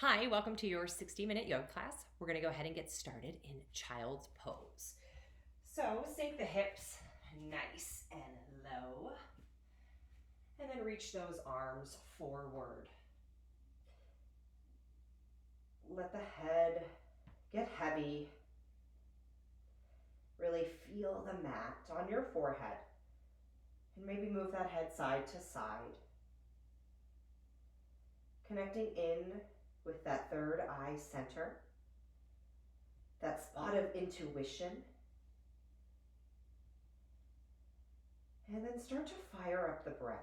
Hi, welcome to your 60-minute yoga class. We're going to go ahead and get started in child's pose. So sink the hips nice and low, and then reach those arms forward. Let the head get heavy. Really feel the mat on your forehead, and maybe move that head side to side. Connecting in with that third eye center, that spot of intuition. And then start to fire up the breath.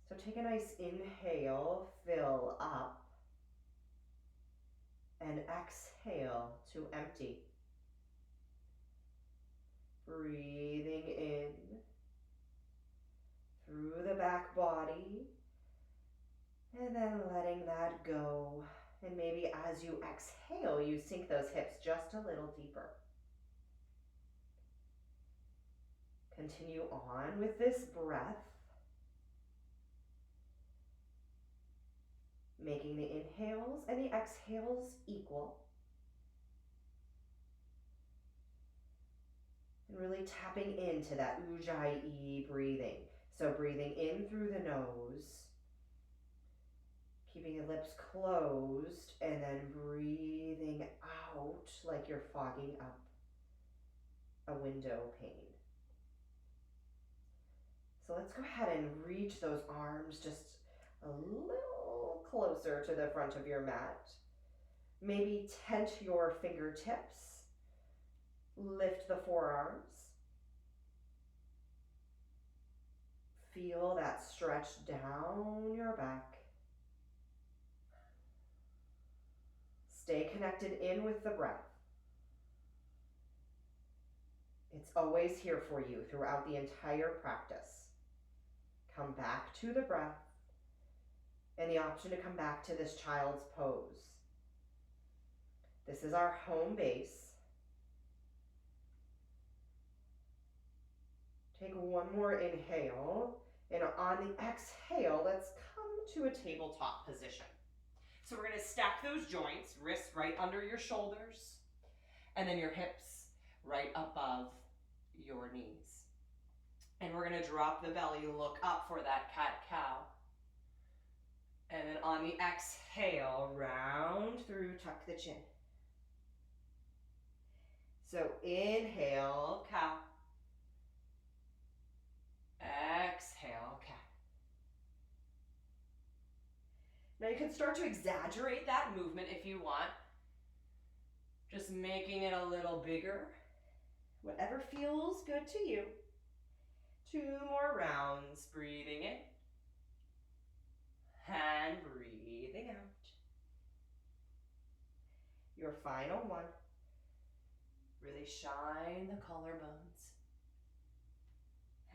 So take a nice inhale, fill up, and exhale to empty. Breathing in through the back body, and then letting that go. And maybe as you exhale, you sink those hips just a little deeper. Continue on with this breath, making the inhales and the exhales equal. And really tapping into that Ujjayi breathing. So breathing in through the nose, keeping the lips closed, and then breathing out like you're fogging up a window pane. So let's go ahead and reach those arms just a little closer to the front of your mat. Maybe tent your fingertips. Lift the forearms. Feel that stretch down your back. Stay connected in with the breath. It's always here for you throughout the entire practice. Come back to the breath and the option to come back to this child's pose. This is our home base. Take one more inhale, and on the exhale, let's come to a tabletop position. So we're going to stack those joints, wrists right under your shoulders, and then your hips right above your knees. And we're going to drop the belly, look up for that cat-cow. And then on the exhale, round through, tuck the chin. So inhale, cow. Exhale, cat. Now you can start to exaggerate that movement if you want. Just making it a little bigger. Whatever feels good to you. 2 more rounds. Breathing in. And breathing out. Your final one. Really shine the collarbones.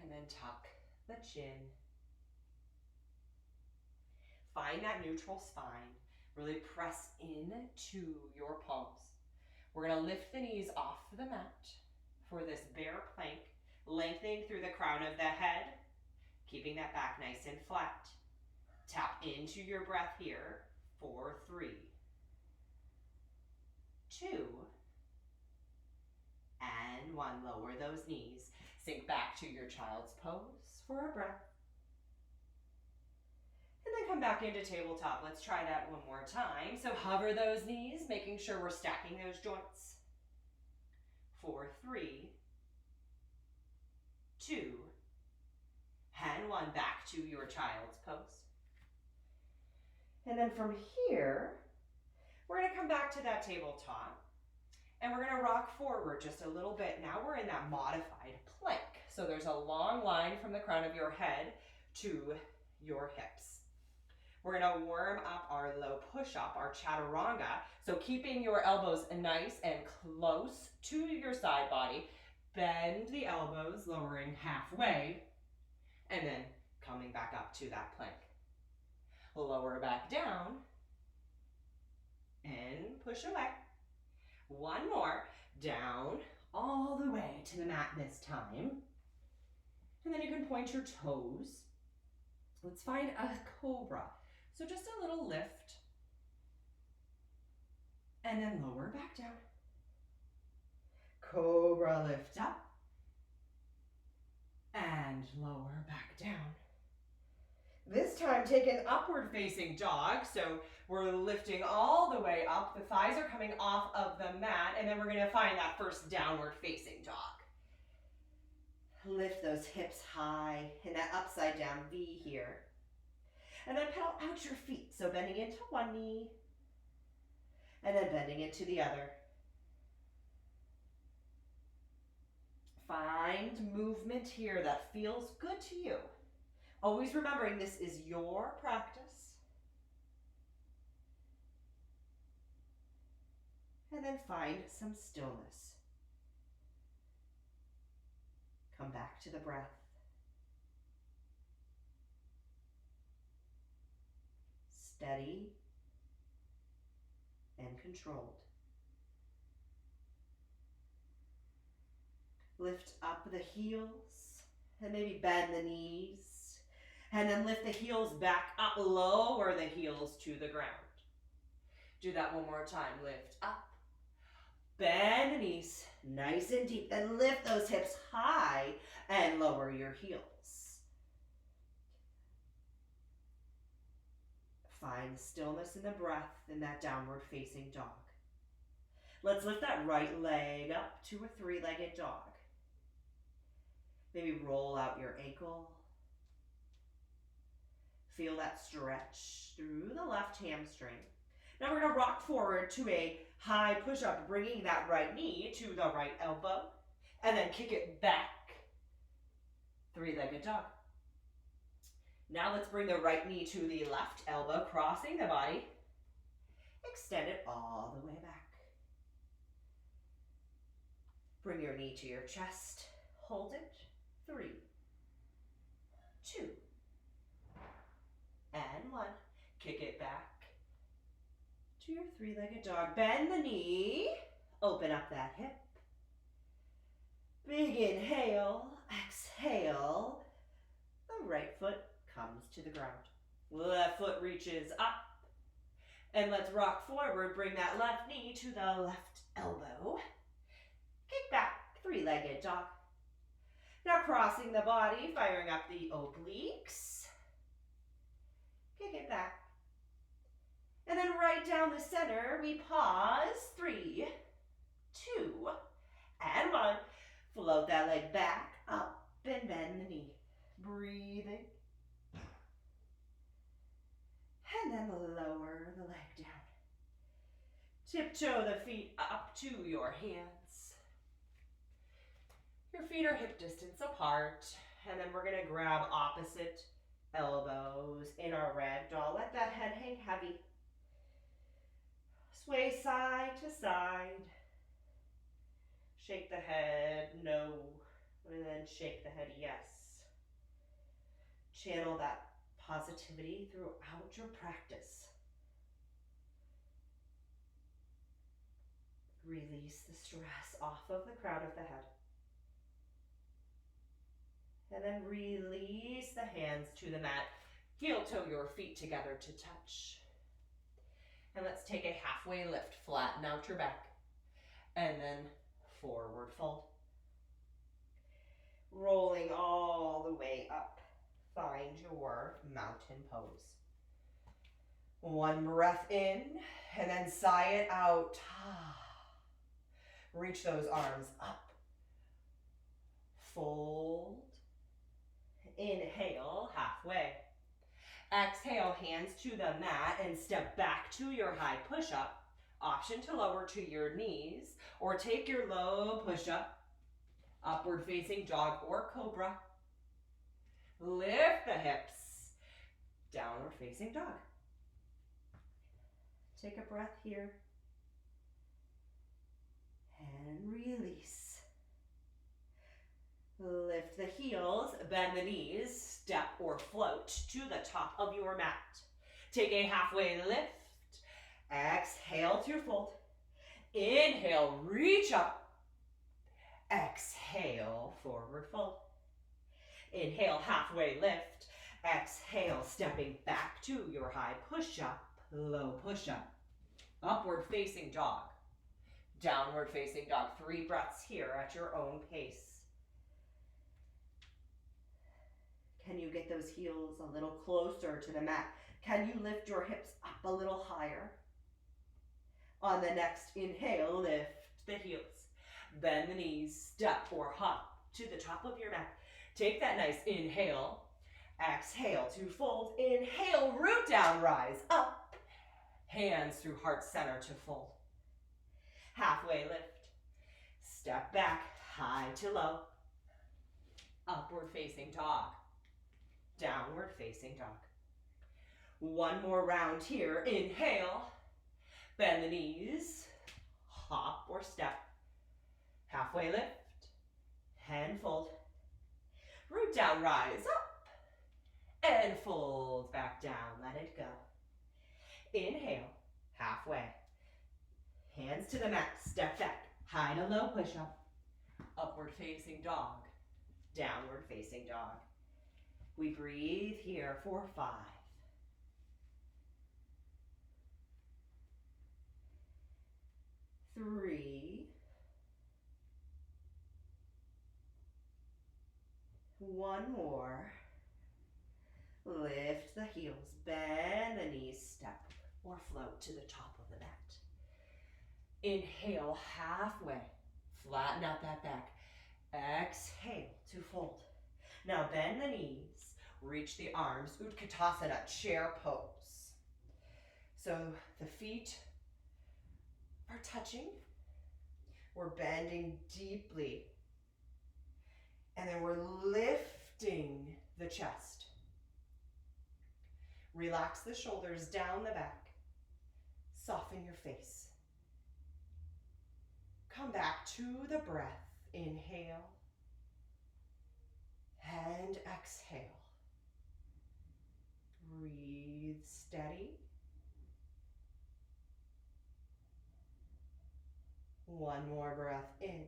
And then tuck the chin. Find that neutral spine. Really press into your palms. We're going to lift the knees off the mat for this bear plank, lengthening through the crown of the head, keeping that back nice and flat. Tap into your breath here for 3, 2, and 1. Lower those knees. Sink back to your child's pose for a breath. And then come back into tabletop. Let's try that one more time. So hover those knees, making sure we're stacking those joints. For 3, 2, and 1. Back to your child's pose. And then from here, we're going to come back to that tabletop. And we're going to rock forward just a little bit. Now we're in that modified plank. So there's a long line from the crown of your head to your hips. We're going to warm up our low push-up, our chaturanga. So keeping your elbows nice and close to your side body. Bend the elbows, lowering halfway, and then coming back up to that plank. Lower back down, and push away. 1 more, down, all the way to the mat this time. And then you can point your toes. Let's find a cobra. So just a little lift. And then lower back down. Cobra lift up. And lower back down. This time take an upward facing jog. So we're lifting all the way up. The thighs are coming off of the mat. And then we're going to find that first downward facing jog. Lift those hips high in that upside down V here. And then pedal out your feet. So bending into one knee and then bending into the other. Find movement here that feels good to you. Always remembering this is your practice. And then find some stillness. Come back to the breath. Steady and controlled. Lift up the heels and maybe bend the knees. And then lift the heels back up, lower the heels to the ground. Do that one more time. Lift up, bend the knees, nice and deep. Then lift those hips high and lower your heels. Find stillness in the breath in that downward facing dog. Let's lift that right leg up to a three-legged dog. Maybe roll out your ankle. Feel that stretch through the left hamstring. Now we're going to rock forward to a high push-up, bringing that right knee to the right elbow, and then kick it back. Three-legged dog. Now let's bring the right knee to the left elbow, crossing the body. Extend it all the way back. Bring your knee to your chest. Hold it. 3, 2, and 1. Kick it back to your three-legged dog. Bend the knee. Open up that hip. Big inhale. Exhale. The right foot comes to the ground. Left foot reaches up. And let's rock forward. Bring that left knee to the left elbow. Kick back. Three-legged dog. Now crossing the body, firing up the obliques. Kick it back. And then right down the center, we pause. 3, 2, and 1. Float that leg back, up, and bend the knee. Breathing. And then lower the leg down. Tiptoe the feet up to your hands. Your feet are hip distance apart. And then we're going to grab opposite elbows in our ragdoll. Let that head hang heavy. Sway side to side. Shake the head, no. And then shake the head, yes. Channel that positivity throughout your practice. Release the stress off of the crown of the head. And then release the hands to the mat. Heel toe your feet together to touch. And let's take a halfway lift. Flatten out your back. And then forward fold. Rolling all the way up. Find your mountain pose. One breath in and then sigh it out. Reach those arms up. Fold. Inhale, halfway. Exhale, hands to the mat and step back to your high push-up. Option to lower to your knees or take your low push-up, upward facing dog or cobra. Lift the hips, downward facing dog. Take a breath here and release. Lift the heels, bend the knees, step or float to the top of your mat. Take a halfway lift. Exhale to fold. Inhale, reach up. Exhale, forward fold. Inhale, halfway lift. Exhale, stepping back to your high push-up, low push-up. Upward facing dog. Downward facing dog. 3 breaths here at your own pace. Can you get those heels a little closer to the mat? Can you lift your hips up a little higher? On the next inhale, lift the heels. Bend the knees, step or hop to the top of your mat. Take that nice inhale. Exhale to fold. Inhale, root down, rise up. Hands through heart center to fold. Halfway lift. Step back, high to low. Upward facing dog. Downward facing dog. One more round here. Inhale. Bend the knees. Hop or step. Halfway lift. And fold. Root down, rise up. And fold back down. Let it go. Inhale. Halfway. Hands to the mat. Step back. High to low push up. Upward facing dog. Downward facing dog. We breathe here for 5. 3. 1 more. Lift the heels, bend the knees, step or float to the top of the mat. Inhale, halfway. Flatten out that back. Exhale to fold. Now bend the knees, reach the arms, Utkatasana, chair pose. So the feet are touching. We're bending deeply. And then we're lifting the chest. Relax the shoulders down the back. Soften your face. Come back to the breath. Inhale and exhale. Breathe steady. 1 more breath in.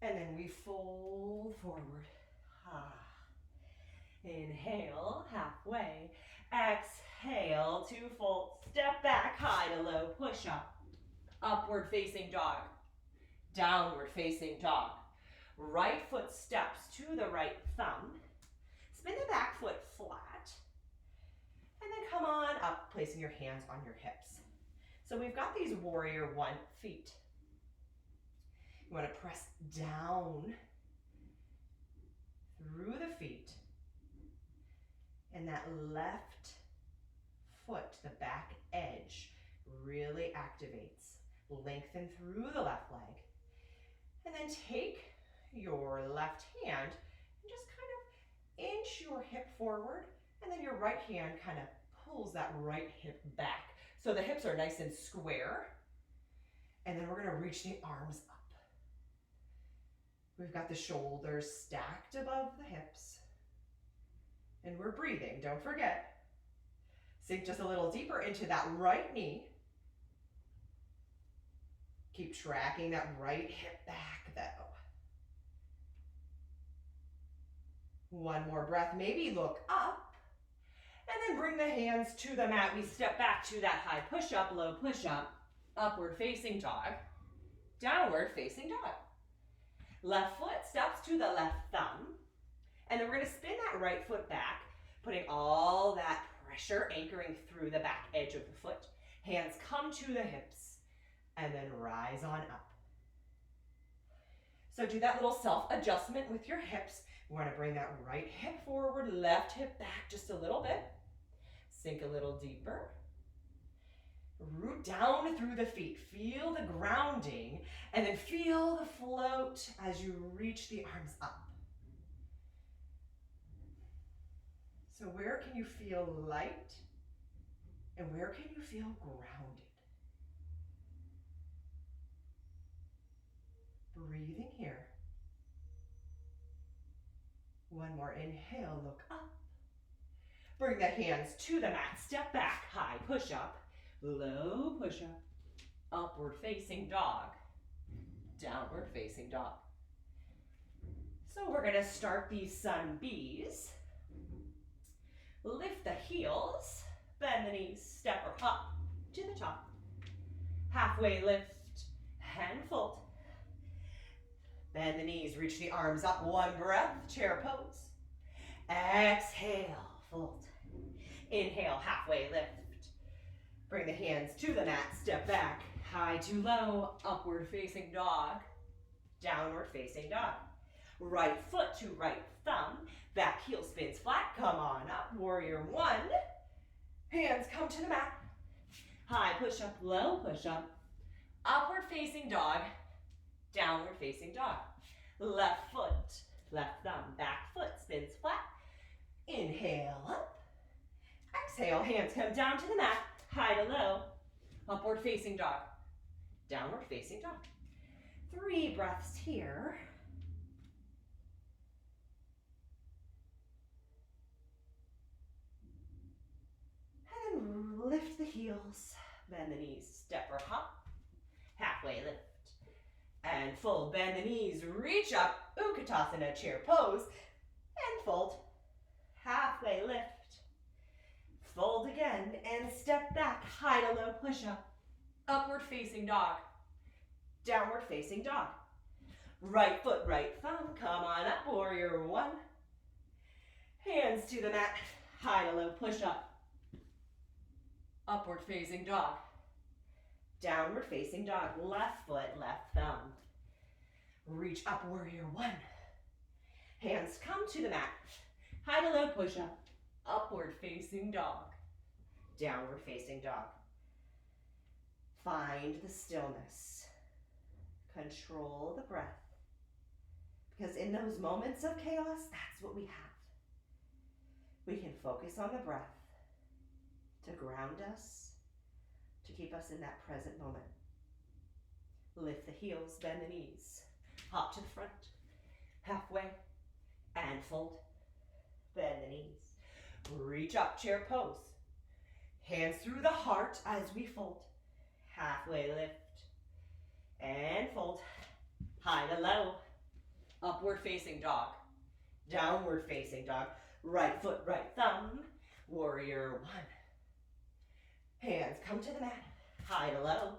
And then we fold forward. Inhale, halfway. Exhale to fold. Step back, high to low, push up. Upward facing dog. Downward facing dog. Right foot steps to the right thumb. Spin the back foot flat. And then come on up, placing your hands on your hips. So we've got these warrior 1 feet. You want to press down through the feet. And that left foot, the back edge, really activates. Lengthen through the left leg. And then take your left hand and just kind of inch your hip forward. And then your right hand kind of pulls that right hip back. So the hips are nice and square. And then we're going to reach the arms up. We've got the shoulders stacked above the hips. And we're breathing, don't forget. Sink just a little deeper into that right knee. Keep tracking that right hip back though. 1 more breath, maybe look up. And then bring the hands to the mat. We step back to that high push-up, low push-up, upward facing dog, downward facing dog. Left foot steps to the left thumb. And then we're going to spin that right foot back, putting all that pressure anchoring through the back edge of the foot. Hands come to the hips, and then rise on up. So do that little self-adjustment with your hips. We want to bring that right hip forward, left hip back just a little bit. Sink a little deeper. Root down through the feet. Feel the grounding, and then feel the float as you reach the arms up. So where can you feel light, and where can you feel grounded? Breathing here. 1 more inhale, look up. Bring the hands to the mat, step back, high push up, low push up, upward facing dog, downward facing dog. So we're gonna start these sun bees. Lift the heels, bend the knees, step or hop to the top. Halfway lift and fold. Bend the knees, reach the arms up, one breath, chair pose. Exhale, fold. Inhale, halfway lift. Bring the hands to the mat, step back, high to low, upward facing dog, downward facing dog. Right foot to right thumb, back heel spins flat, come on up, warrior one. Hands come to the mat. High push up, low push up. Upward facing dog, downward facing dog. Left foot, left thumb, back foot spins flat. Inhale up. Exhale, hands come down to the mat, high to low. Upward facing dog, downward facing dog. 3 breaths here. And then lift the heels, bend the knees, step or hop. Halfway lift. And fold, bend the knees, reach up, Utkatasana, chair pose, and fold. Halfway lift. Fold again, and step back, high to low push up. Upward facing dog, downward facing dog. Right foot, right thumb, come on up, warrior one. Hands to the mat, high to low push up. Upward facing dog. Downward facing dog, left foot, left thumb. Reach up, warrior one. Hands come to the mat. High to low push up. Upward facing dog. Downward facing dog. Find the stillness. Control the breath. Because in those moments of chaos, that's what we have. We can focus on the breath to ground us, to keep us in that present moment. Lift the heels, bend the knees. Hop to the front, halfway, and fold. Bend the knees. Reach up, chair pose. Hands through the heart as we fold. Halfway lift, and fold. High to low. Upward facing dog. Downward facing dog. Right foot, right thumb. Warrior one. Hands come to the mat, high to low.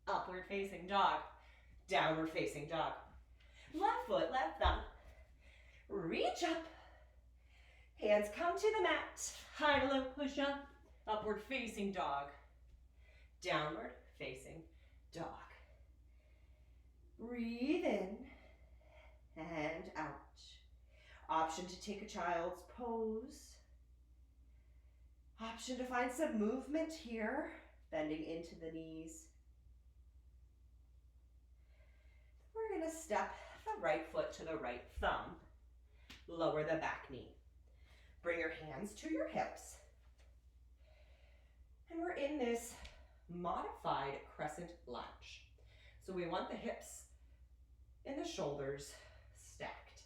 Upward facing dog, downward facing dog. Left foot, left thumb. Reach up. Hands come to the mat, high to low push up. Upward facing dog, downward facing dog. Breathe in and out. Option to take a child's pose. Option to find some movement here, bending into the knees. We're going to step the right foot to the right thumb. Lower the back knee. Bring your hands to your hips. And we're in this modified crescent lunge. So we want the hips and the shoulders stacked.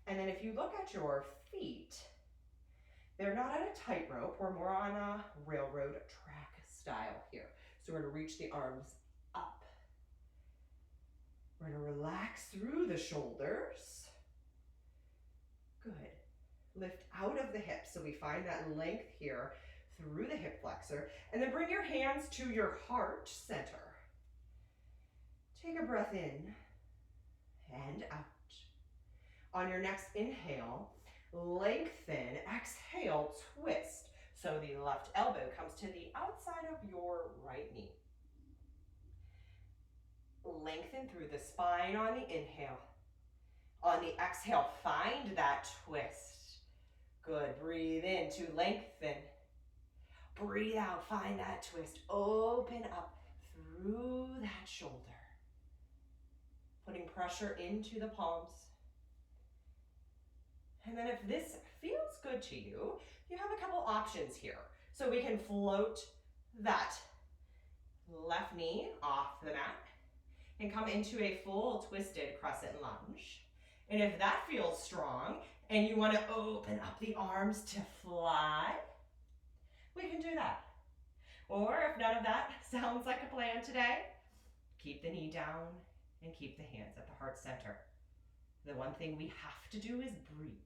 And then if you look at your feet, they're not on a tightrope, we're more on a railroad track style here. So we're gonna reach the arms up. We're gonna relax through the shoulders. Good. Lift out of the hips, so we find that length here through the hip flexor. And then bring your hands to your heart center. Take a breath in and out. On your next inhale, lengthen, exhale, twist. So the left elbow comes to the outside of your right knee. Lengthen through the spine on the inhale. On the exhale, find that twist. Good, breathe in to lengthen. Breathe out, find that twist. Open up through that shoulder. Putting pressure into the palms. And then if this feels good to you, you have a couple options here. So we can float that left knee off the mat and come into a full twisted crescent lunge. And if that feels strong and you want to open up the arms to fly, we can do that. Or if none of that sounds like a plan today, keep the knee down and keep the hands at the heart center. The one thing we have to do is breathe.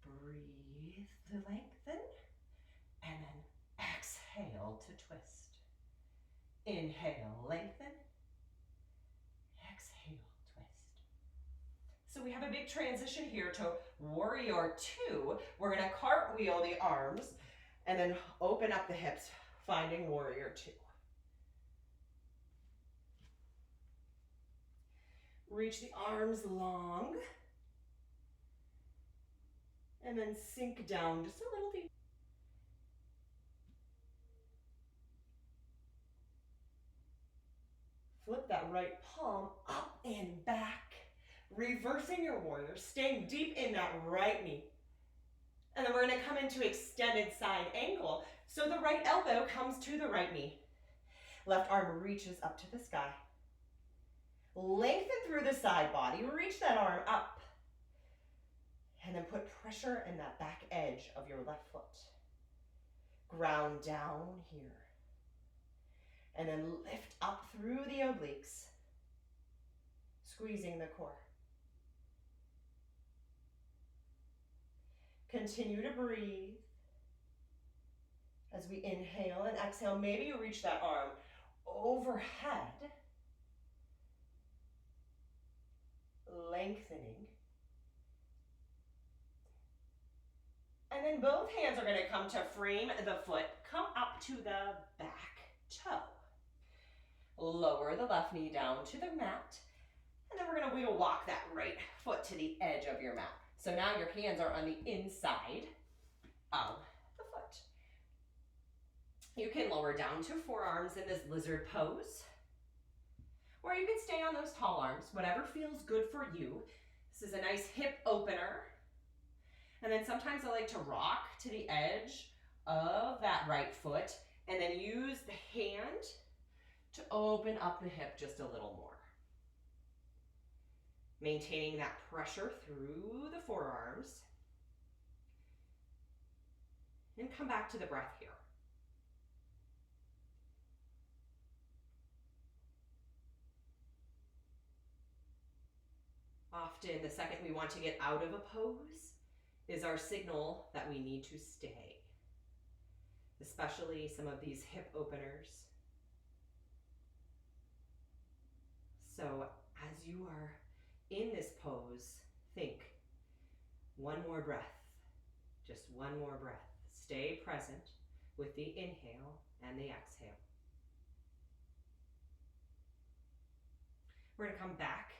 Breathe to lengthen, and then exhale to twist. Inhale, lengthen. Exhale, twist. So we have a big transition here to warrior two. We're gonna cartwheel the arms and then open up the hips, finding warrior two. Reach the arms long. And then sink down just a little deeper. Flip that right palm up and back, reversing your warrior, staying deep in that right knee. And then we're gonna come into extended side angle. So the right elbow comes to the right knee. Left arm reaches up to the sky. Lengthen through the side body, reach that arm up. And then put pressure in that back edge of your left foot. Ground down here. And then lift up through the obliques, squeezing the core. Continue to breathe. As we inhale and exhale, maybe you reach that arm overhead, lengthening. And then both hands are going to come to frame the foot, come up to the back toe. Lower the left knee down to the mat, and then we're going to wheel walk that right foot to the edge of your mat. So now your hands are on the inside of the foot. You can lower down to forearms in this lizard pose, or you can stay on those tall arms, whatever feels good for you. This is a nice hip opener. And then sometimes I like to rock to the edge of that right foot and then use the hand to open up the hip just a little more. Maintaining that pressure through the forearms. And come back to the breath here. Often the second we want to get out of a pose is our signal that we need to stay. Especially some of these hip openers. So as you are in this pose, think one more breath, just one more breath. Stay present with the inhale and the exhale. We're gonna come back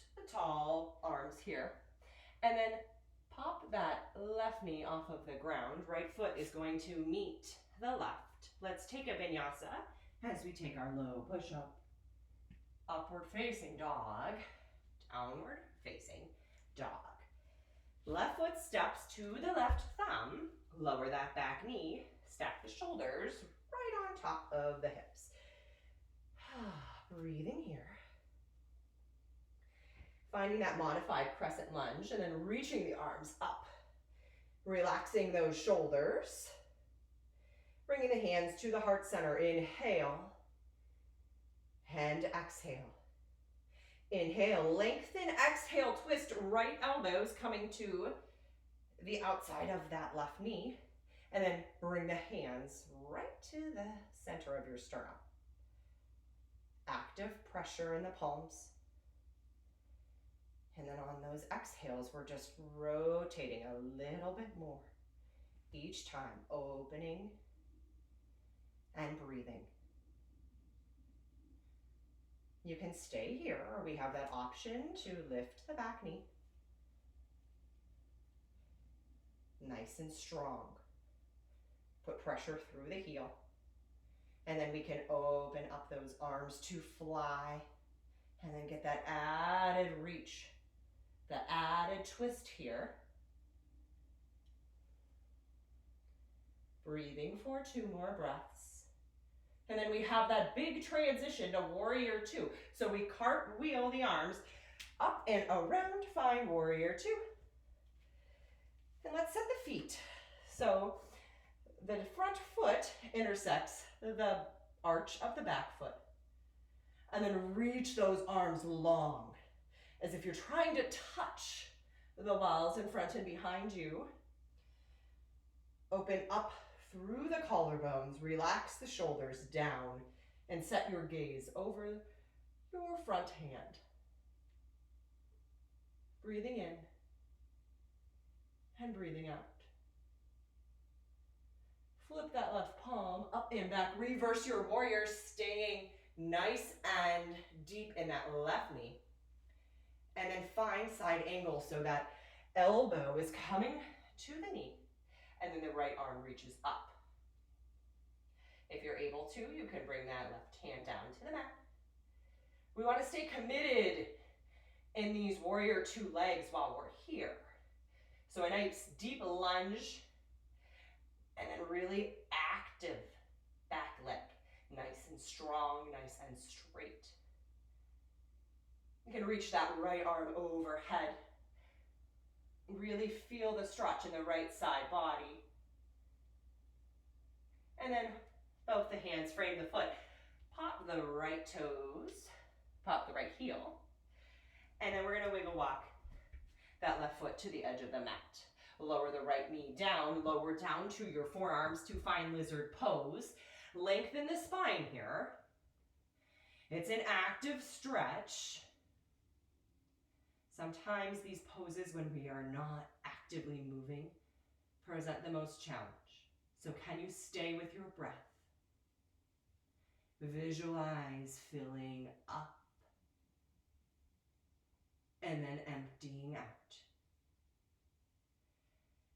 to the tall arms here, and then pop that left knee off of the ground. Right foot is going to meet the left. Let's take a vinyasa as we take our low push-up. Upward facing dog, downward facing dog. Left foot steps to the left thumb, lower that back knee, stack the shoulders right on top of the hips. Breathing here. Finding that modified crescent lunge and then reaching the arms up. Relaxing those shoulders. Bringing the hands to the heart center. Inhale. And exhale. Inhale, lengthen, exhale, twist right elbows coming to the outside of that left knee. And then bring the hands right to the center of your sternum. Active pressure in the palms. And then on those exhales, we're just rotating a little bit more. Each time, opening and breathing. You can stay here, or we have that option to lift the back knee. Nice and strong. Put pressure through the heel. And then we can open up those arms to fly. And then get that added reach, the added twist here. Breathing for 2 more breaths. And then we have that big transition to warrior two. So we cartwheel the arms up and around, find warrior two. And let's set the feet. So the front foot intersects the arch of the back foot. And then reach those arms long, as if you're trying to touch the walls in front and behind you. Open up through the collarbones, relax the shoulders down, and set your gaze over your front hand. Breathing in and breathing out. Flip that left palm up and back. Reverse your warrior, staying nice and deep in that left knee. And then find side angle so that elbow is coming to the knee. And then the right arm reaches up. If you're able to, you can bring that left hand down to the mat. We want to stay committed in these warrior two legs while we're here. So a nice deep lunge, and then really active back leg. Nice and strong, nice and straight. You can reach that right arm overhead. Really feel the stretch in the right side body. And then both the hands frame the foot. Pop the right toes, pop the right heel. And then we're gonna wiggle walk that left foot to the edge of the mat. Lower the right knee down, lower down to your forearms to find lizard pose. Lengthen the spine here. It's an active stretch. Sometimes these poses, when we are not actively moving, present the most challenge. So can you stay with your breath? Visualize filling up and then emptying out.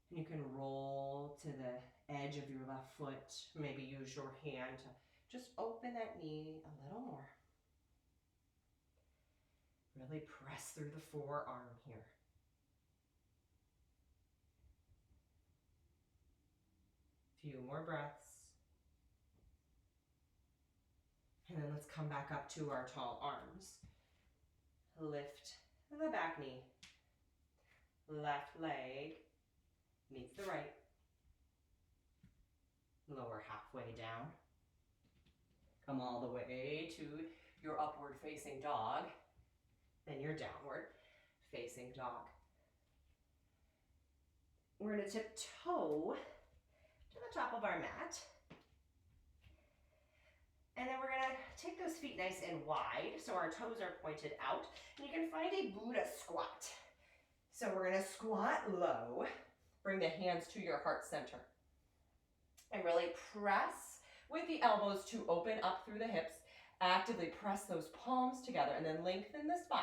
And you can roll to the edge of your left foot. Maybe use your hand to just open that knee a little more. Really press through the forearm here. Few more breaths. And then let's come back up to our tall arms. Lift the back knee. Left leg meets the right. Lower halfway down. Come all the way to your upward facing dog. Then your downward facing dog. We're going to tiptoe to the top of our mat. And then we're going to take those feet nice and wide so our toes are pointed out. And you can find a Buddha squat. So we're going to squat low. Bring the hands to your heart center. And really press with the elbows to open up through the hips. Actively press those palms together and then lengthen the spine.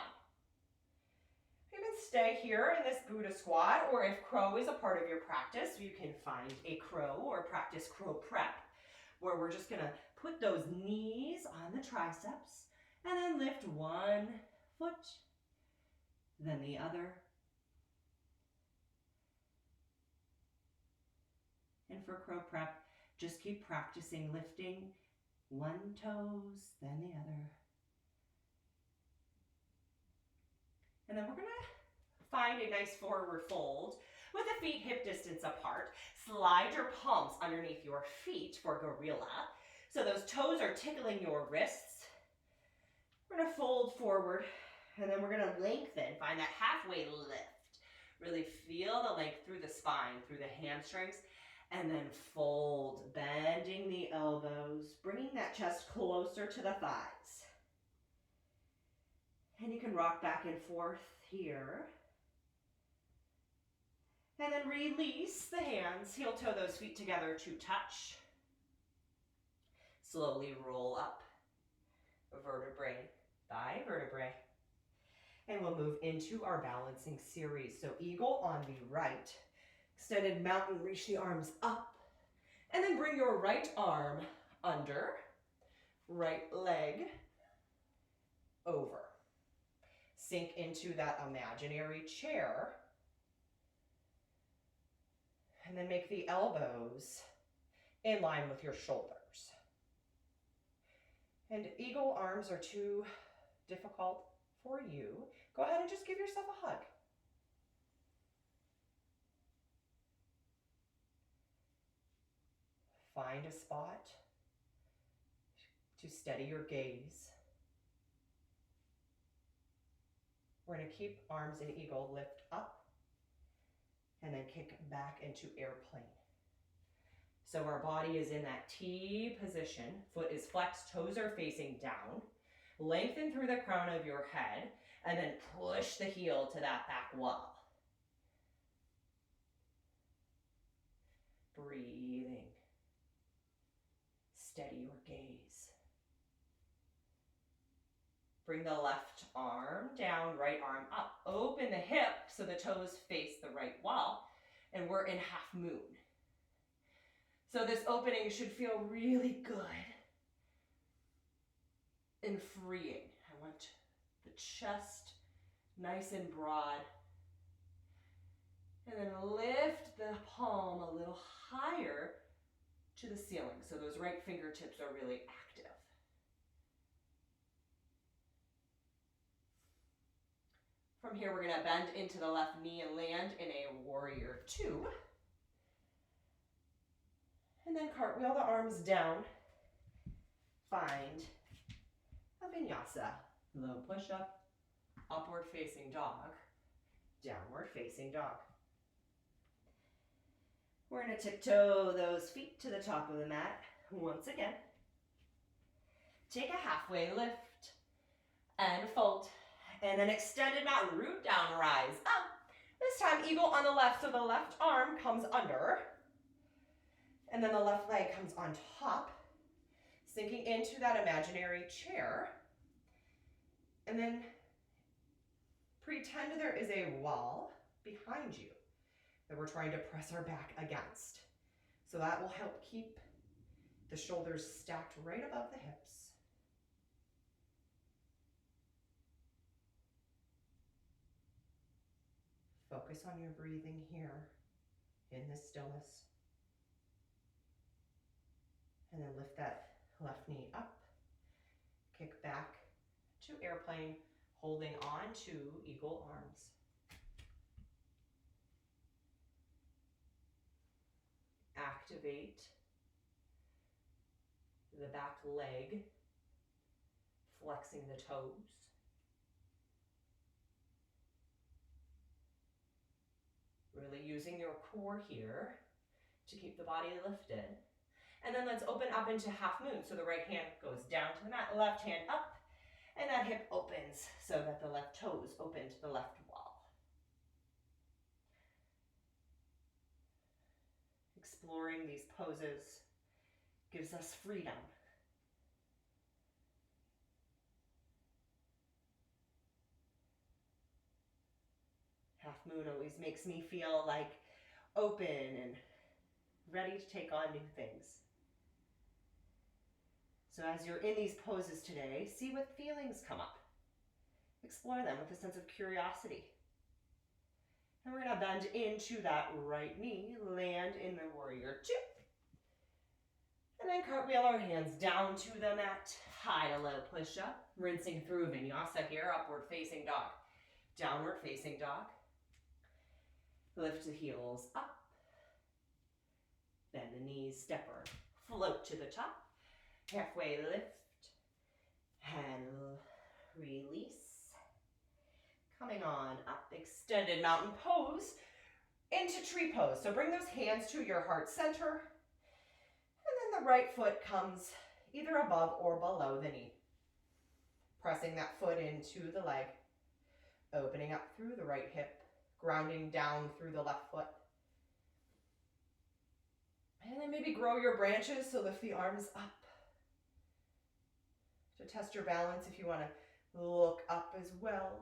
You can stay here in this Buddha squat, or if crow is a part of your practice, you can find a crow or practice crow prep, where we're just gonna put those knees on the triceps and then lift one foot, then the other. And for crow prep, just keep practicing lifting one toes, then the other. And then we're gonna find a nice forward fold with the feet hip distance apart. Slide your palms underneath your feet for gorilla. So those toes are tickling your wrists. We're gonna fold forward and then we're gonna lengthen, find that halfway lift. Really feel the length through the spine, through the hamstrings. And then fold, bending the elbows, bringing that chest closer to the thighs. And you can rock back and forth here. And then release the hands, heel toe those feet together to touch. Slowly roll up, vertebrae by vertebrae. And we'll move into our balancing series. So eagle on the right. Extended mountain, reach the arms up. And then bring your right arm under, right leg over. Sink into that imaginary chair. And then make the elbows in line with your shoulders. And eagle arms are too difficult for you. Go ahead and just give yourself a hug. Find a spot to steady your gaze. We're going to keep arms in eagle, lift up and then kick back into airplane. So our body is in that T position, foot is flexed, toes are facing down, lengthen through the crown of your head, and then push the heel to that back wall. Breathing. Steady your gaze. Bring the left arm down, right arm up. Open the hip so the toes face the right wall, and we're in half moon. So this opening should feel really good and freeing. I want the chest nice and broad. And then lift the palm a little higher to the ceiling. So those right fingertips are really active. From here, we're going to bend into the left knee and land in a warrior two. And then cartwheel the arms down. Find a vinyasa. Low push-up, upward facing dog, downward facing dog. We're going to tiptoe those feet to the top of the mat once again. Take a halfway lift and fold. And then extended mountain, root down, rise up. This time eagle on the left, so the left arm comes under. And then the left leg comes on top, sinking into that imaginary chair. And then pretend there is a wall behind you that we're trying to press our back against. So that will help keep the shoulders stacked right above the hips. Focus on your breathing here in this stillness. And then lift that left knee up, kick back to airplane, holding on to eagle arms. Activate the back leg, flexing the toes. Really using your core here to keep the body lifted. And then let's open up into half moon. So the right hand goes down to the mat, left hand up, and that hip opens so that the left toes open to the left wall. Exploring these poses gives us freedom. Half moon always makes me feel like open and ready to take on new things. So as you're in these poses today, see what feelings come up. Explore them with a sense of curiosity. And we're going to bend into that right knee, land in the warrior two. And then cartwheel our hands down to the mat, high to low push-up, rinsing through vinyasa here, upward facing dog, downward facing dog. Lift the heels up, bend the knees, stepper, float to the top. Halfway lift and release. Coming on up, extended mountain pose into tree pose. So bring those hands to your heart center. And then the right foot comes either above or below the knee. Pressing that foot into the leg. Opening up through the right hip. Grounding down through the left foot. And then maybe grow your branches, so lift the arms up. To test your balance if you want to look up as well.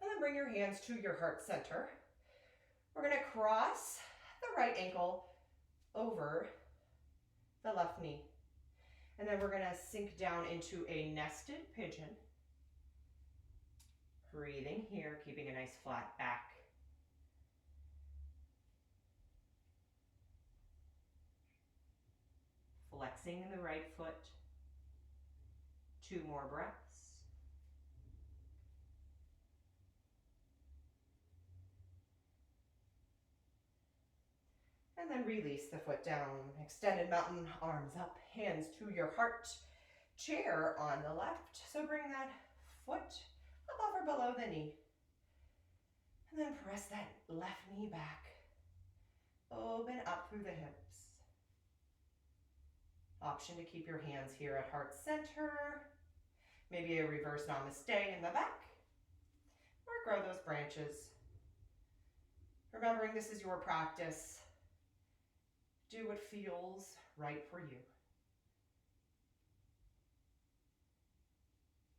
And then bring your hands to your heart center. We're going to cross the right ankle over the left knee. And then we're going to sink down into a nested pigeon. Breathing here, keeping a nice flat back. Flexing in the right foot. 2 more breaths. And then release the foot down. Extended mountain, arms up, hands to your heart. chair on the left. So bring that foot above or below the knee. And then press that left knee back. Open up through the hips. Option to keep your hands here at heart center. Maybe a reverse namaste in the back. Or grow those branches. Remembering this is your practice. Do what feels right for you.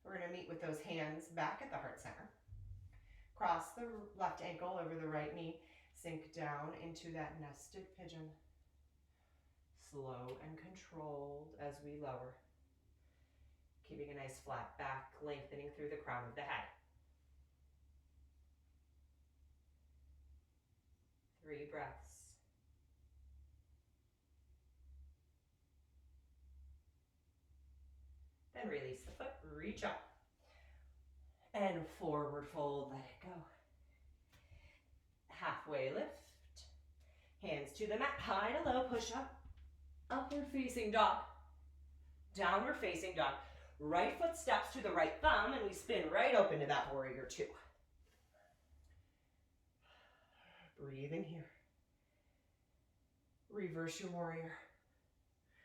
We're going to meet with those hands back at the heart center. Cross the left ankle over the right knee. Sink down into that nested pigeon. Slow and controlled as we lower. Keeping a nice flat back, lengthening through the crown of the head. 3 breaths. Then release the foot, reach up. And forward fold, let it go. Halfway lift. Hands to the mat, high to low, push up. Upward facing dog. Downward facing dog. Right foot steps to the right thumb and we spin right open to that warrior 2. Breathing here. Reverse your warrior.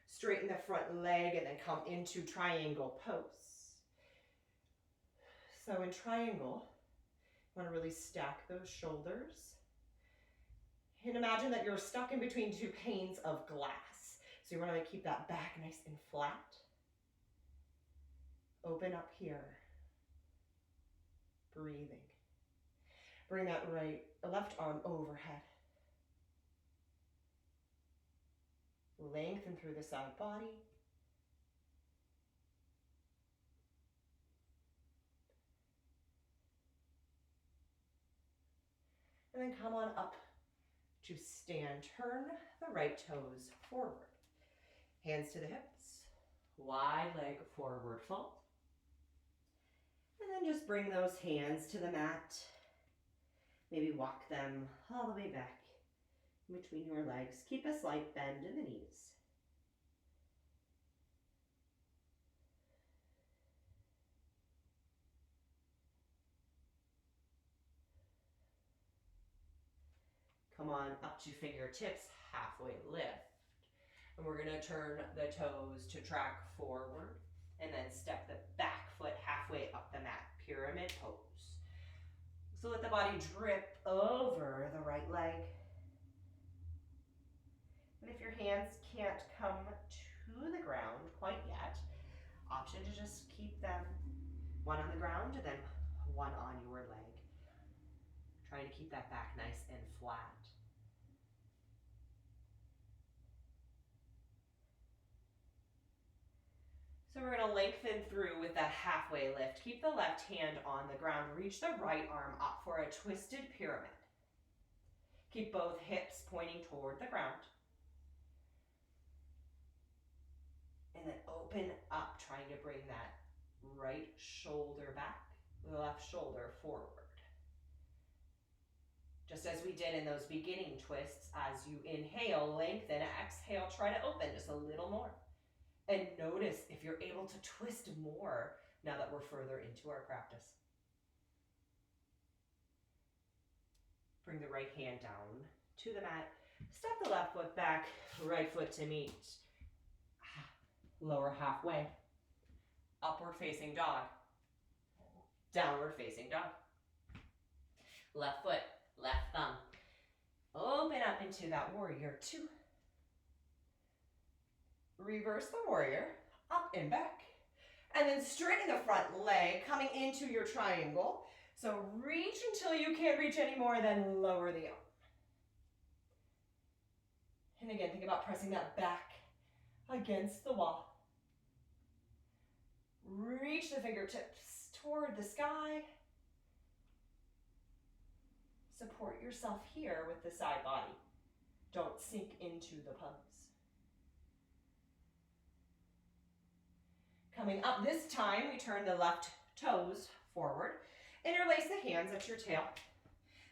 Straighten the front leg and then come into triangle pose. So in triangle, you want to really stack those shoulders. And imagine that you're stuck in between 2 panes of glass. So you want to keep that back nice and flat. Open up here. Breathing. Bring that left arm overhead. Lengthen through the side body. And then come on up to stand. Turn the right toes forward. Hands to the hips. Wide leg forward fold. And then just bring those hands to the mat. Maybe walk them all the way back in between your legs. Keep a slight bend in the knees. Come on up to fingertips, halfway lift. And we're going to turn the toes to track forward and then step the back foot halfway up the mat, pyramid pose. So let the body drip over the right leg. And if your hands can't come to the ground quite yet, option to just keep them one on the ground and then one on your leg. Trying to keep that back nice and flat. So we're going to lengthen through with that halfway lift. Keep the left hand on the ground. Reach the right arm up for a twisted pyramid. Keep both hips pointing toward the ground. And then open up, trying to bring that right shoulder back, the left shoulder forward. Just as we did in those beginning twists, as you inhale, lengthen, exhale, try to open just a little more. And notice if you're able to twist more now that we're further into our practice. Bring the right hand down to the mat. Step the left foot back, right foot to meet. Lower halfway. Upward facing dog. Downward facing dog. Left foot, left thumb. Open up into that warrior 2. Reverse the warrior, up and back. And then straighten the front leg, coming into your triangle. So reach until you can't reach anymore, then lower the arm. And again, think about pressing that back against the wall. Reach the fingertips toward the sky. Support yourself here with the side body. Don't sink into the pose. Coming up this time, we turn the left toes forward. Interlace the hands at your tail.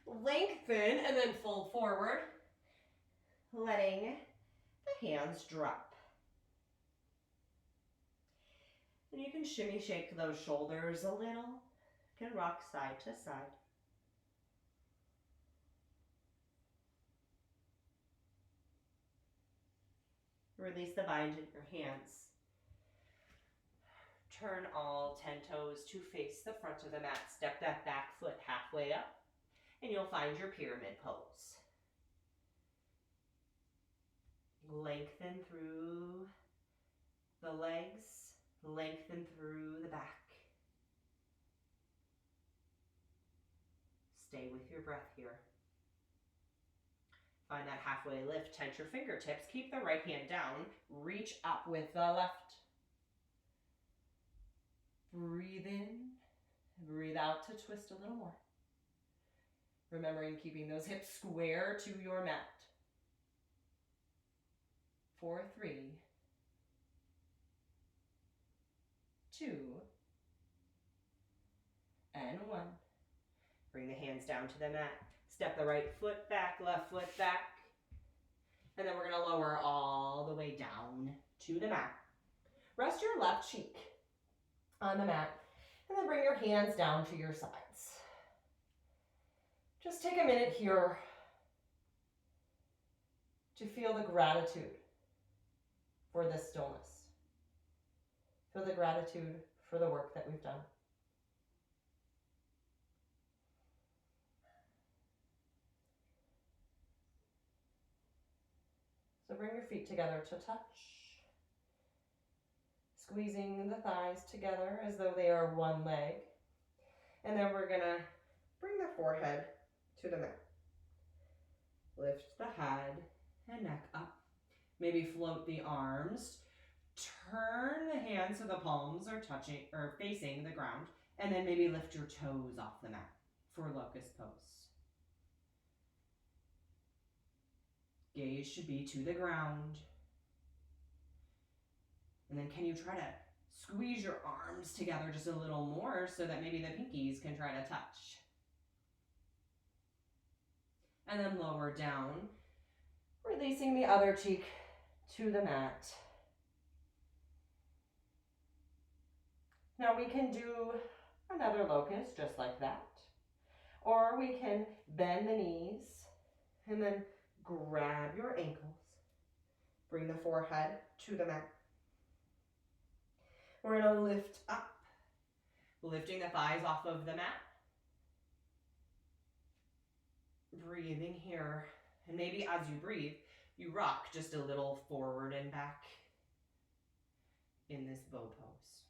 Lengthen and then fold forward, letting the hands drop. And you can shimmy shake those shoulders a little. You can rock side to side. Release the bind in your hands. Turn all 10 toes to face the front of the mat. Step that back foot halfway up, and you'll find your pyramid pose. Lengthen through the legs, lengthen through the back. Stay with your breath here. Find that halfway lift, tense your fingertips, keep the right hand down, reach up with the left. Breathe in, breathe out to twist a little more. Remembering keeping those hips square to your mat. 4, 3, 2, and 1. Bring the hands down to the mat. Step the right foot back, left foot back. And then we're going to lower all the way down to the mat. Rest your left cheek on the mat. And then bring your hands down to your sides. Just take a minute here to feel the gratitude for this stillness. Feel the gratitude for the work that we've done. So bring your feet together to touch. Squeezing the thighs together as though they are one leg. And then we're going to bring the forehead to the mat. Lift the head and neck up. Maybe float the arms. Turn the hands so the palms are touching or facing the ground. And then maybe lift your toes off the mat for locust pose. Gaze should be to the ground. And then can you try to squeeze your arms together just a little more so that maybe the pinkies can try to touch. And then lower down, releasing the other cheek to the mat. Now we can do another locust just like that. Or we can bend the knees and then grab your ankles. Bring the forehead to the mat. We're going to lift up, lifting the thighs off of the mat. Breathing here. And maybe as you breathe, you rock just a little forward and back in this bow pose.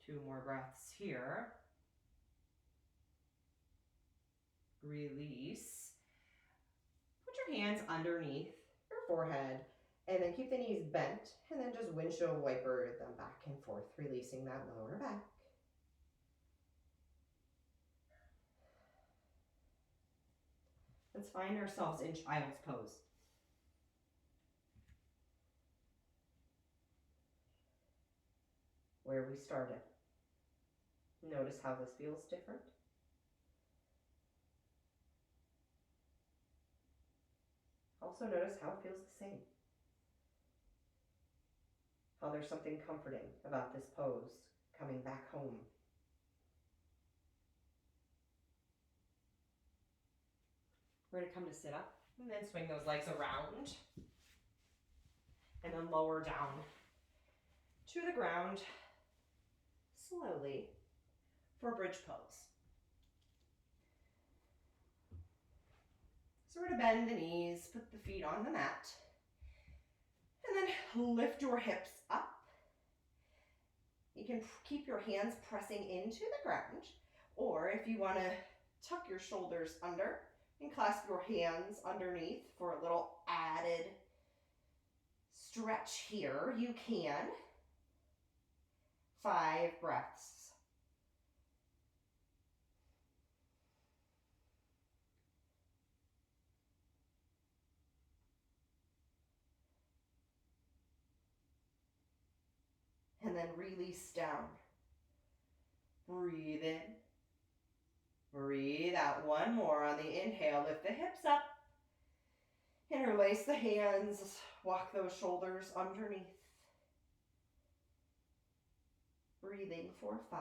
2 more breaths here. Release. Put your hands underneath your forehead and then keep the knees bent and then just windshield wiper them back and forth, releasing that lower back. Let's find ourselves in child's pose. Where we started. Notice how this feels different. Also notice how it feels the same. How there's something comforting about this pose coming back home. We're going to come to sit up and then swing those legs around. And then lower down to the ground slowly for bridge pose. So we're going to bend the knees, put the feet on the mat, and then lift your hips up. You can keep your hands pressing into the ground, or if you want to tuck your shoulders under and clasp your hands underneath for a little added stretch here, you can. 5 breaths. And then release down. Breathe in. Breathe out. 1 more on the inhale. Lift the hips up. Interlace the hands. Walk those shoulders underneath. Breathing for 5.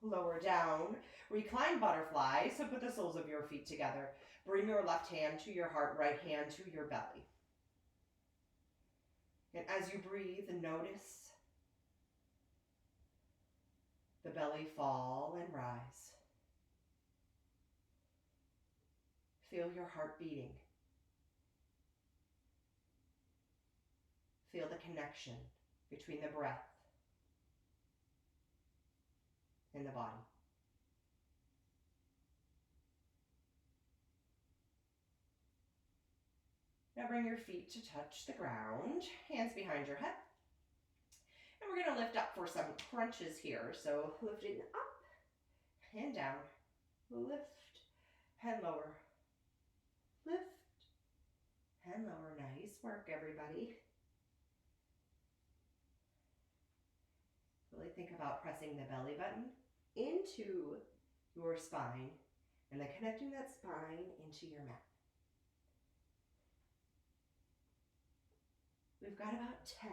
Lower down, recline butterfly. So put the soles of your feet together. Bring your left hand to your heart, right hand to your belly. And as you breathe, notice the belly fall and rise. Feel your heart beating. Feel the connection between the breath and the body. Now bring your feet to touch the ground, hands behind your head. And we're going to lift up for some crunches here. So lifting up and down, lift and lower, lift and lower. Nice work, everybody. Really think about pressing the belly button into your spine and then connecting that spine into your mat. We've got about 10.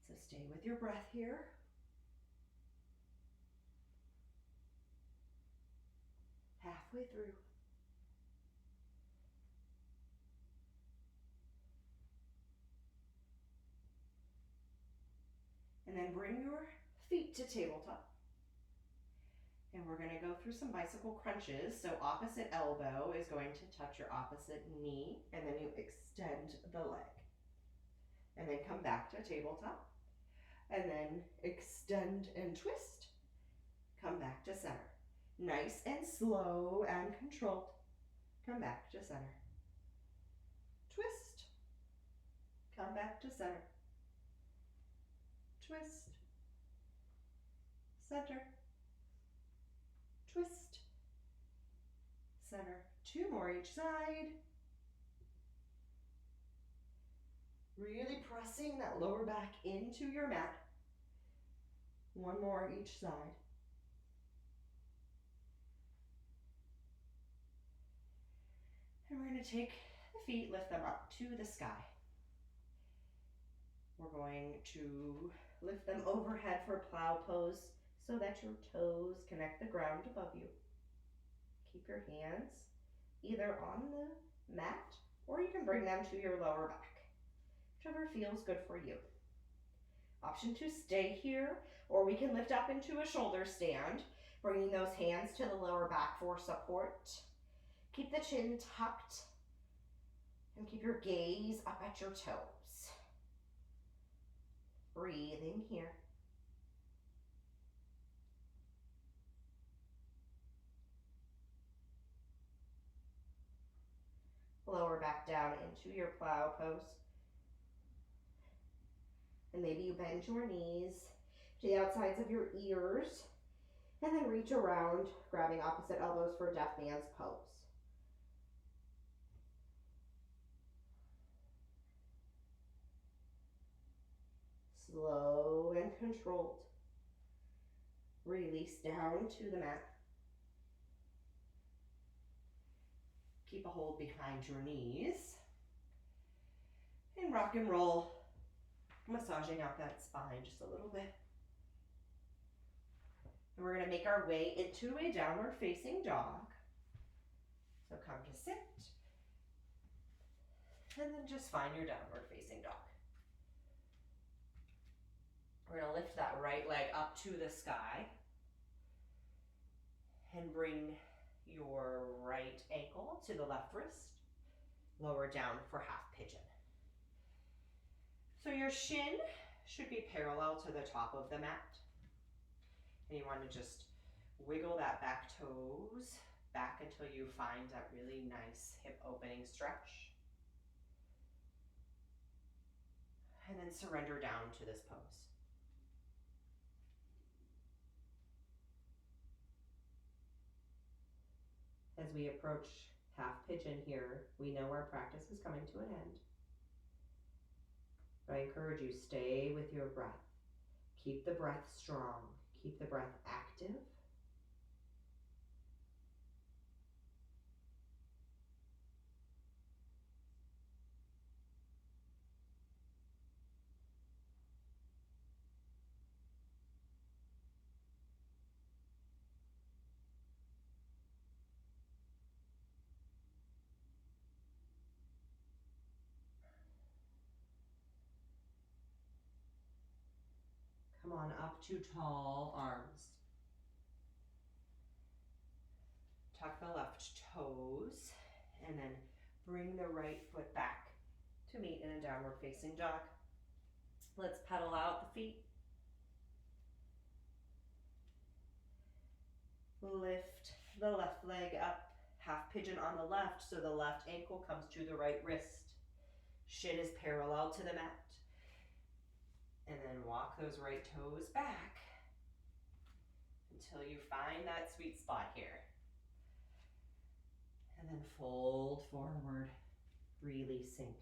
So stay with your breath here. Halfway through. And then bring your feet to tabletop. And we're going to go through some bicycle crunches. So opposite elbow is going to touch your opposite knee, and then you extend the leg. And then come back to tabletop. And then extend and twist. Come back to center. Nice and slow and controlled. Come back to center. Twist. Come back to center. Twist. Center. Twist. Center. 2 more each side. Really pressing that lower back into your mat. 1 more each side. And we're going to take the feet, lift them up to the sky. We're going to lift them overhead for plow pose so that your toes connect the ground above you. Keep your hands either on the mat or you can bring them to your lower back, whichever feels good for you. Option to stay here, or we can lift up into a shoulder stand, bringing those hands to the lower back for support. Keep the chin tucked and keep your gaze up at your toes. Breathing here. Lower back down into your plow pose. And maybe you bend your knees to the outsides of your ears and then reach around, grabbing opposite elbows for deaf man's pose. Slow and controlled. Release down to the mat. Keep a hold behind your knees. And rock and roll, massaging out that spine just a little bit. And we're going to make our way into a downward facing dog. So come to sit. And then just find your downward facing dog. We're going to lift that right leg up to the sky and bring your right ankle to the left wrist. Lower down for half pigeon. So your shin should be parallel to the top of the mat. And you want to just wiggle that back toes back until you find that really nice hip opening stretch. And then surrender down to this pose. As we approach half pigeon here, we know our practice is coming to an end. But I encourage you, stay with your breath. Keep the breath strong. Keep the breath active. walk to tall arms. Tuck the left toes, and then bring the right foot back to meet in a downward facing dog. Let's pedal out the feet. Lift the left leg up, half pigeon on the left, so the left ankle comes to the right wrist. Shin is parallel to the mat. And then walk those right toes back until you find that sweet spot here. And then fold forward, releasing.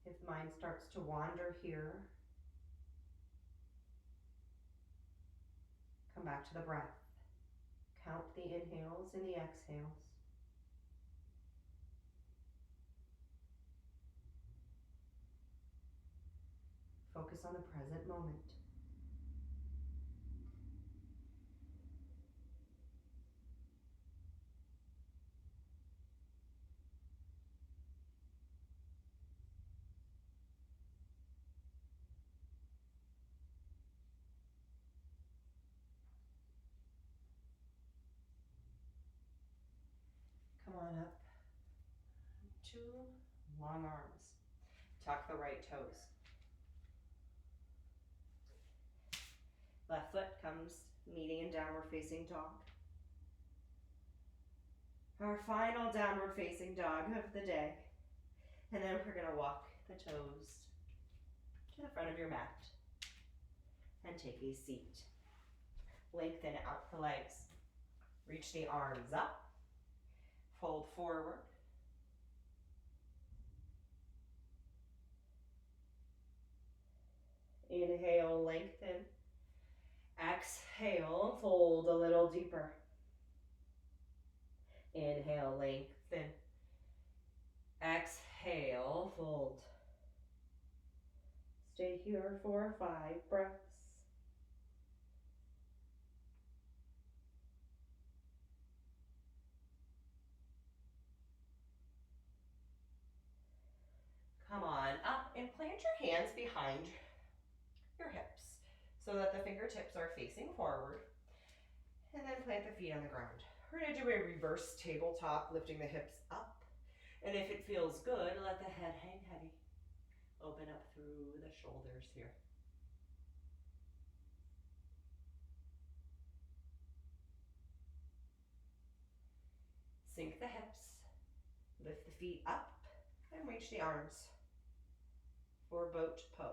If mind starts to wander here, come back to the breath. Count the inhales and the exhales. Focus on the present moment. Come on up. 2 long arms. Tuck the right toes. Left foot comes meeting in downward facing dog. Our final downward facing dog of the day. And then we're going to walk the toes to the front of your mat and take a seat. Lengthen out the legs. Reach the arms up. Fold forward. Inhale, lengthen. Exhale, fold a little deeper. Inhale, lengthen. Exhale, fold. Stay here for 5 breaths. Come on up and plant your hands behind your hips so that the fingertips are facing forward. And then plant the feet on the ground. We're going to do a reverse tabletop, lifting the hips up. And if it feels good, let the head hang heavy. Open up through the shoulders here. Sink the hips. Lift the feet up and reach the arms for boat pose.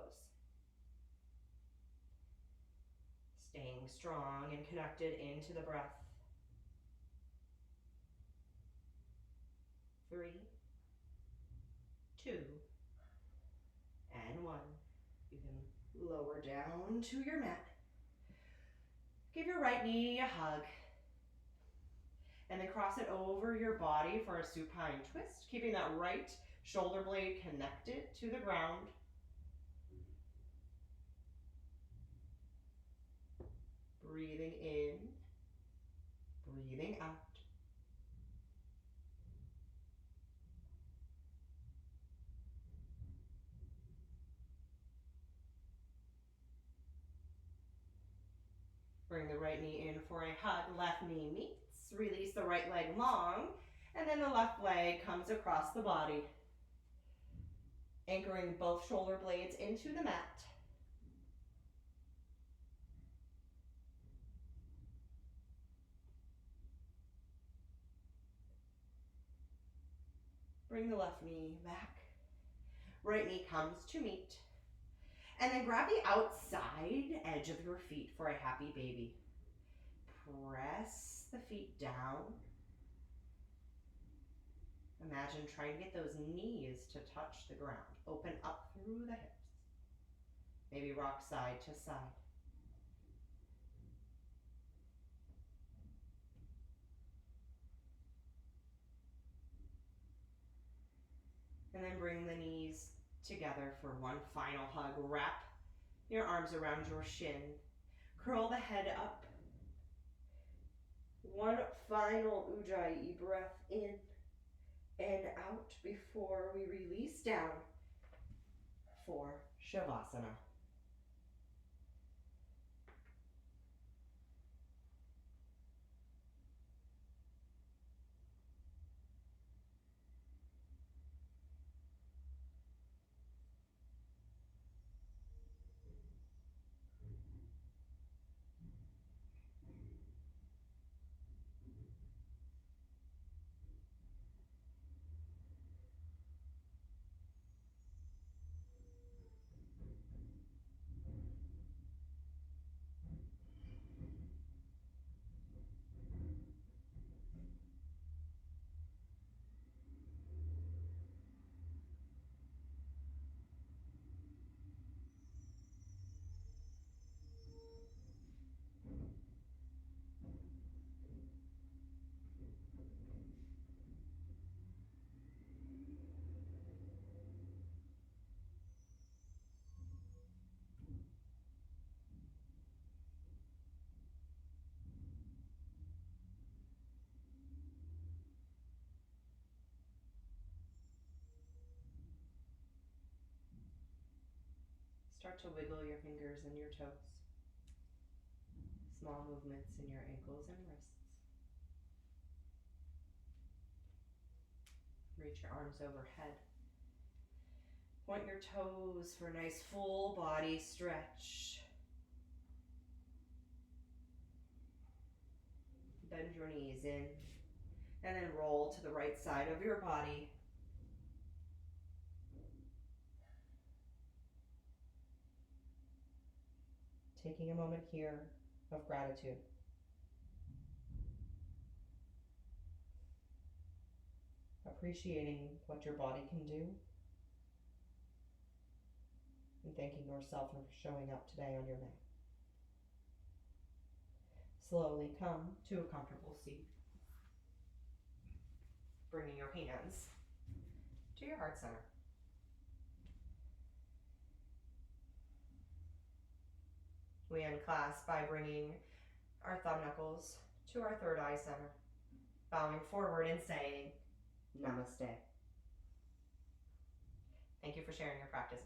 Staying strong and connected into the breath. 3, 2, and 1. You can lower down to your mat. Give your right knee a hug. And then cross it over your body for a supine twist, keeping that right shoulder blade connected to the ground. Breathing in, breathing out. Bring the right knee in for a hug, left knee meets, release the right leg long, and then the left leg comes across the body, anchoring both shoulder blades into the mat. Bring the left knee back. Right knee comes to meet. And then grab the outside edge of your feet for a happy baby. Press the feet down. Imagine trying to get those knees to touch the ground. Open up through the hips. Maybe rock side to side. And then bring the knees together for one final hug. Wrap your arms around your shin. Curl the head up. One final Ujjayi breath in and out before we release down for Shavasana. Start to wiggle your fingers and your toes. Small movements in your ankles and wrists. Reach your arms overhead. Point your toes for a nice full body stretch. Bend your knees in and then roll to the right side of your body. Taking a moment here of gratitude. Appreciating what your body can do. And thanking yourself for showing up today on your mat. Slowly come to a comfortable seat. Bringing your hands to your heart center. We unclasp by bringing our thumb knuckles to our third eye center, bowing forward and saying, Namaste. Thank you for sharing your practice.